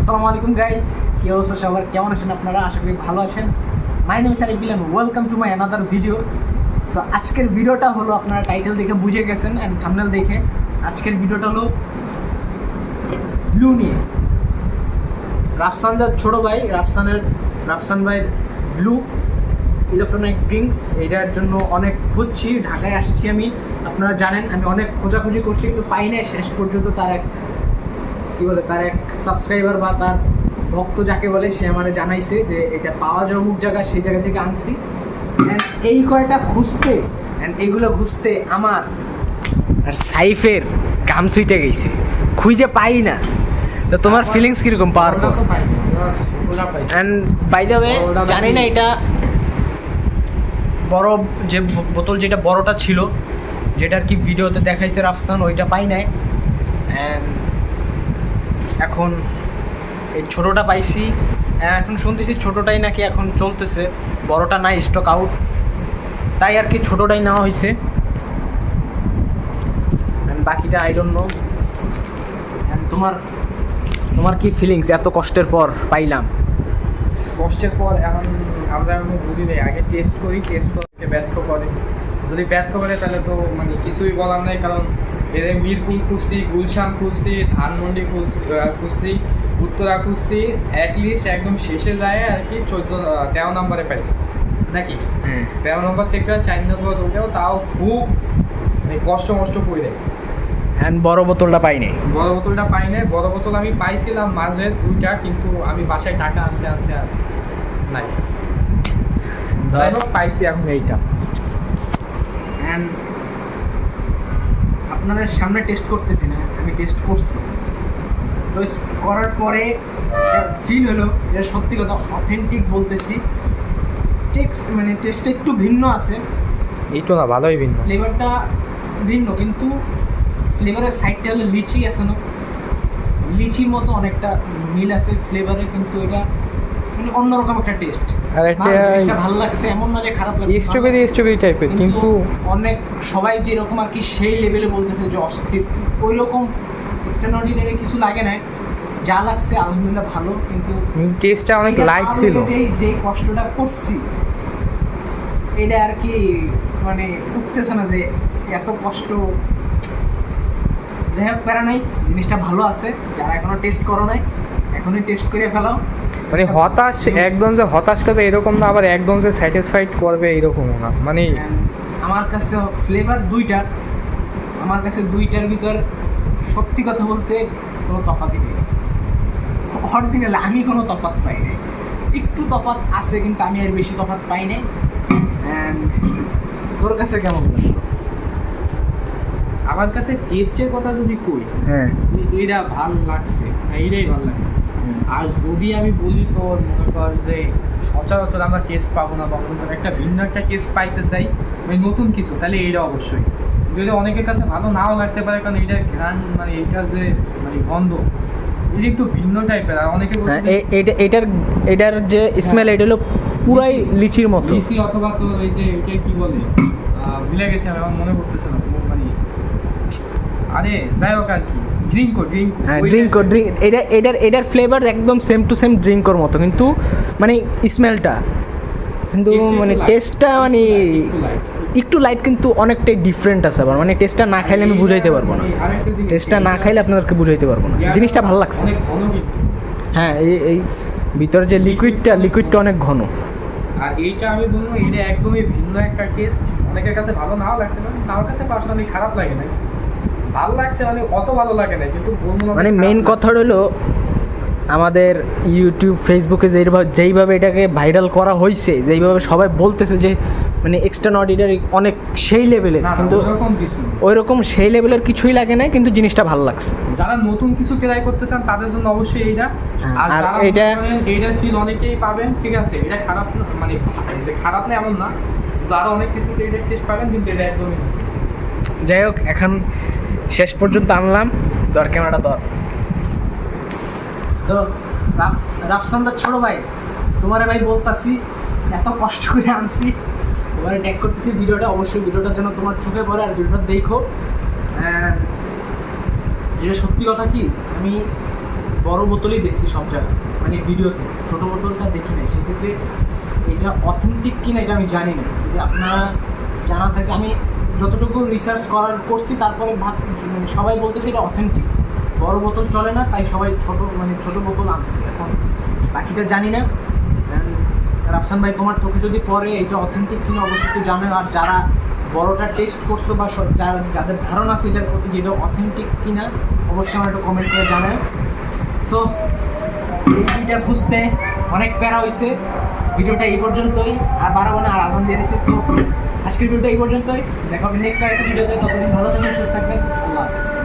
আসসালামু আলাইকুম গাইস, কি অবস্থা সবার? কেমন আছেন আপনারা? আশা করি ভালো আছেন। My name is Arif Bilal, welcome to my another video. So আজকের ভিডিওটা হলো, আপনারা টাইটেল দেখে বুঝে গেছেন অ্যান্ড থাম্বনেল দেখে, আজকের ভিডিওটা হলো ব্লু নিয়ে। রাফসানদার ছোটো ভাই, রাফসান ভাইয়ের ব্লু ইলেকট্রনিক ড্রিঙ্কস, এটার জন্য অনেক খুঁজছি। ঢাকায় আসছি আমি, আপনারা জানেন আমি অনেক খোঁজাখুঁজি করছি কিন্তু পাই না। শেষ পর্যন্ত তার এক সাবস্ক্রাইবার বা তার ভক্ত যাকে বলে, সে আমার জানাইছে যে এটা পাওয়া যায় অমুক জায়গায়, সেই জায়গা থেকে আনছি। অ্যান্ড এই কয়টা খুঁজতে এইগুলো খুঁজতে আমার আর সাইফের কাম সুইটে গেছে, খুঁজে পাই না। তো তোমার ফিলিংস কীরকম পাওয়ার পর? অ্যান্ড বাই দ্য ওয়ে, জানি না এটা বড় যে বোতল, যেটা বড়টা ছিল, যেটা আর কি ভিডিওতে দেখাইছে রাফসান, ওইটা পাই নাই। অ্যান্ড এখন এই ছোটোটা পাইছি। এখন শুনতেছি ছোটোটাই নাকি এখন চলতেছে, বড়টা নাই, স্টক আউট, তাই আর কি ছোটোটাই নেওয়া হয়েছে। বাকিটা আই ডোন্ট নো। তোমার কি ফিলিংস এত কষ্টের পর পাইলাম? কষ্টের পর এখন আমরা বুঝি নেই, আগে টেস্ট করি, টেস্ট করতে ব্যর্থ করে, যদি ব্যর্থ করে তাহলে তো মানে কিছুই বলার নেই। কারণ এদের মিরপুর খুঁজছি, গুলশান খুঁজছি, ধানমন্ডি খুঁজছি, উত্তরা খুঁজছি, অ্যাটলিস্ট একদম শেষে যায় আর কি 13 নম্বরে পাইছে নাকি। 13 নম্বর সেক্টর 4 নম্বর ওটাও, তাও খুব কষ্ট করে দেয়। অ্যান্ড বড় বোতলটা পাই নাই। বড় বোতলটা পাই নাই। বড় বোতল আমি পাইছিলাম মাঝে 2টা, কিন্তু আমি বাসায় টাকা আনতে আর নাই, যাই হোক পাইছি এখন এইটা। অ্যান্ড আপনাদের সামনে টেস্ট করতেছি না, আমি টেস্ট করছি। টেস্ট করার পরে ফিল হলো এটা সত্যি কথা, অথেন্টিক বলতেছি। টেস্টটা একটু ভিন্ন আছে, এই তো না, ভালোই ভিন্ন, ফ্লেভারটা ভিন্ন, কিন্তু ফ্লেভারের সাইডটা হলো লিচি আছে না, লিচির মতো অনেকটা মিল আছে ফ্লেভারে, কিন্তু এটা মানে অন্যরকম একটা টেস্ট। আর একটা ভালো লাগছে, এমন না যে খারাপ লাগছে, স্ট্রবেরি টাইপের, কিন্তু অনেক সবাই যেরকম আর কি সেই লেভেলে বলতেছে যে অস্থির, ওই রকম এক্সট্রাঅর্ডিনারি কিছু লাগে না। যা লাগছে আলহামদুলিল্লাহ ভালো, কিন্তু টেস্টটা অনেক লাইট ছিল। যেই কষ্টটা করছি এটা আর কি মানে উঠতেছে না, যে এত কষ্ট। যাই হোক, প্যারা নাই, জিনিসটা ভালো আছে। যারা এখনো টেস্ট করো নাই, এখনই টেস্ট করে ফেলাও। মানে হতাশ, একদম যে হতাশ করবে এরকম না, আবার একদম যে স্যাটিসফাইড করবে এরকমও না। মানে আমার কাছে ফ্লেভার দুইটা, আমার কাছে দুইটার ভিতর সত্যি কথা বলতে কোনো তফাৎই নেই। অরিজিনাল আমি কোনো তফাৎ পাই নাই, একটু তফাৎ আছে কিন্তু আমি আর বেশি তফাৎ পাই নাই। অ্যান্ড তোর কাছে কেমন লাগলো? আমার কাছে টেস্টের কথা যদি কই, হ্যাঁ এইটা ভালো লাগছে, এইটাই ভালো লাগছে। আর যদি আমি বলি তো মনে কর যে সচরাচর আমরা টেস্ট পাবো না, বা মনে কর একটা ভিন্ন একটা টেস্ট পাইতে চাই, মানে নতুন কিছু, তাহলে এইটা অবশ্যই। যদি অনেকের কাছে ভালো নাও লাগতে পারে, কারণ এইটার ঘ্রাণ, মানে এইটা যে মানে গন্ধ, এটা একটু ভিন্ন টাইপের। আর অনেকে এটার যে স্মেল, এটা হলো পুরাই লিচির মতো, লিচি অথবা তো এই যে এটা কি বলে, ভুলে গেছি আমি, আমার মনে পড়তেছে না মানে। আরে যাই হোক আর কি, এটার ফ্লেভার একদম সেম টু সেম ড্রিঙ্কর মতো, কিন্তু মানে স্মেলটা, কিন্তু মানে টেস্টটা মানে একটু লাইট, কিন্তু অনেকটাই ডিফারেন্ট আছে। আবার মানে টেস্টটা না খাইলে আমি বুঝাইতে পারবো না, টেস্টটা না খাইলে আপনাদেরকে বুঝাইতে পারবো না। জিনিসটা ভালো লাগছে। হ্যাঁ, এই ভিতরে যে লিকুইডটা অনেক ঘন। আর এইটা আমি বলবো, এটা একদমই ভিন্ন একটা টেস্ট। অনেকের কাছে ভালো নাও লাগতে পারে, আমার কাছে পার্সোনালি খারাপ লাগে না, ভালো লাগছে, মানে অত ভালো লাগে না, কিন্তু মানে মেইন কথা হলো আমাদের ইউটিউব ফেসবুকে যেইভাবে এটাকে ভাইরাল করা হয়েছে, যেইভাবে সবাই বলতেছে যে মানে এক্সট্রাঅর্ডিনারি অনেক সেই লেভেলের, কিন্তু ওই রকম সেই লেভেলের কিছুই লাগে না, কিন্তু জিনিসটা ভালো লাগছে। যারা নতুন কিছু ট্রাই করতে চান তাদের জন্য অবশ্যই এইটা। আর এইটা ফিল অনেকেই পাবেন, ঠিক আছে, এটা খারাপ না, মানে যে খারাপ না এমন না, কিন্তু আরও অনেক কিছু এইটার টেস্ট পাবেন, কিন্তু এটা একদমই। যাই হোক, এখন শেষ পর্যন্ত আনলাম, তোর ক্যামেরাটা ধর। তো রাফসানদার ছোটো ভাই, তোমারে ভাই বলতাছি, এত কষ্ট করে আনছি, তোমার ট্যাগ করতেছি ভিডিওটা, অবশ্যই ভিডিওটা যেন তোমার চোখে পড়ে আর ভিডিওটা দেখো। যেটা সত্যি কথা কি, আমি বড় বোতলই দেখছি সব জায়গায়, মানে ভিডিওতে ছোটো বোতলটা দেখি নাই। সেক্ষেত্রে এটা অথেন্টিক কিনা এটা আমি জানি না, যদি আপনারা জানা থাকে। আমি যতটুকু রিসার্চ করছি তারপরে মানে সবাই বলতেছে এটা অথেন্টিক, বড় বোতল চলে না, তাই সবাই ছোটো বোতল আনছে। এখন বাকিটা জানি না। রাফসান ভাই, তোমার চোখে যদি পড়ে এটা অথেন্টিক কিনা অবশ্যই একটু জানো। আর যারা বড়টা টেস্ট করছো বা যাদের ধারণা আছে এটার প্রতি যে এটা অথেন্টিক কিনা, অবশ্যই আমার একটু কমেন্ট করে জানায়। সো এইটা খুঁজতে অনেক প্যারা হয়েছে। ভিডিওটা এই পর্যন্তই, আর বাড়াবো না, আর আজান দিয়ে দিয়েছে। সো আজকের ভিডিওটা এই পর্যন্তই, দেখা হবে নেক্সট আরেকটা ভিডিওতে। ততদিন ভালো থাকবেন, সুস্থ থাকবেন, আল্লাহ হাফেজ।